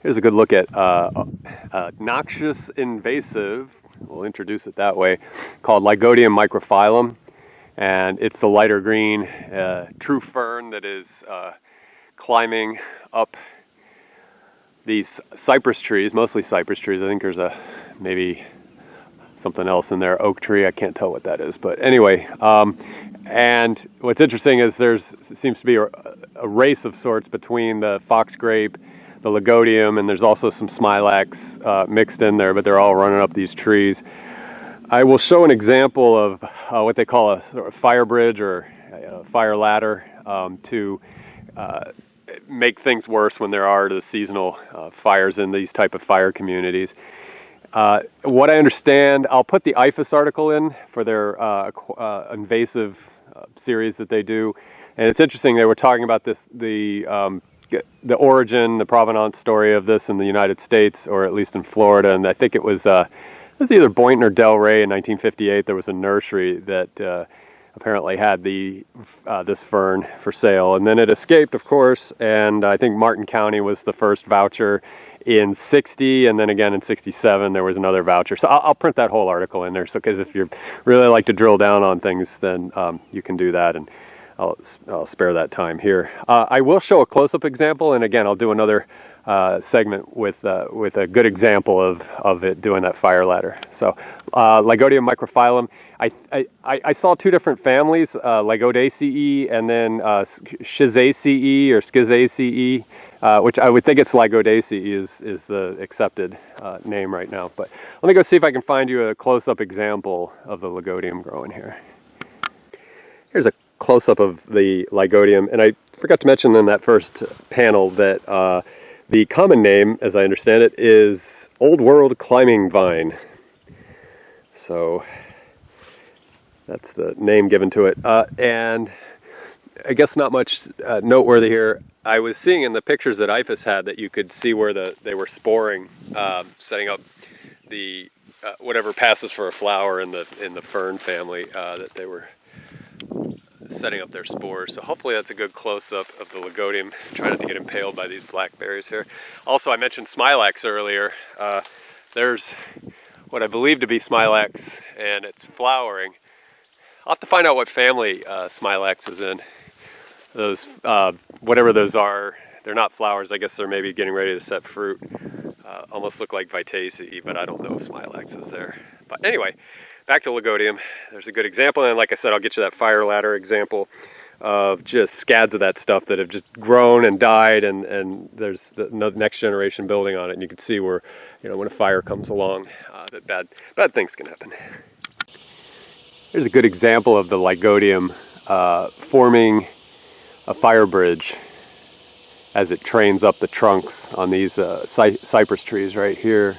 Here's a good look at noxious invasive, we'll introduce it that way, called Lygodium microphyllum. And it's the lighter green true fern that is climbing up these cypress trees, mostly cypress trees. I think there's maybe something else in there, oak tree, I can't tell what that is. But anyway, and what's interesting is seems to be a race of sorts between the foxgrape, the Lygodium, and there's also some smilax mixed in there, but they're all running up these trees. I will show an example of what they call a sort of fire bridge or a fire ladder to make things worse when there are the seasonal fires in these type of fire communities. What I understand, I'll put the IFAS article in for their invasive series that they do, and it's interesting. They were talking about this, the origin, the provenance story of this in the United States, or at least in Florida, and I think it was either Boynton or Delray in 1958. There was a nursery that apparently had this fern for sale, and then it escaped, of course, and I think Martin County was the first voucher in 60, and then again in 67 there was another voucher. So I'll print that whole article in there, so because if you really like to drill down on things, then you can do that, and I'll spare that time here. I will show a close-up example, and again I'll do another segment with a good example of it doing that fire ladder. So Lygodium microphyllum. I saw two different families, Lygodaceae and then Schizaceae or Schizaceae, which I would think it's Lygodaceae is the accepted name right now. But let me go see if I can find you a close-up example of the Lygodium growing here. Here's a close-up of the Lygodium, and I forgot to mention in that first panel that the common name, as I understand it, is Old World Climbing Vine. So that's the name given to it. And I guess not much noteworthy here. I was seeing in the pictures that IFAS had that you could see where they were sporing, setting up the whatever passes for a flower in the fern family that they were setting up their spores. So hopefully that's a good close-up of the Lygodium. Try not to get impaled by these blackberries here. Also, I mentioned smilax earlier. There's what I believe to be smilax, and it's flowering. I'll have to find out what family smilax is in. Those, whatever those are, they're not flowers. I guess they're maybe getting ready to set fruit. Almost look like Vitaceae, but I don't know if smilax is there. But anyway, back to Lygodium. There's a good example, and like I said, I'll get you that fire ladder example of just scads of that stuff that have just grown and died, and there's the next generation building on it, and you can see where, when a fire comes along, that bad things can happen. Here's a good example of the Lygodium forming a fire bridge as it trains up the trunks on these cypress trees right here.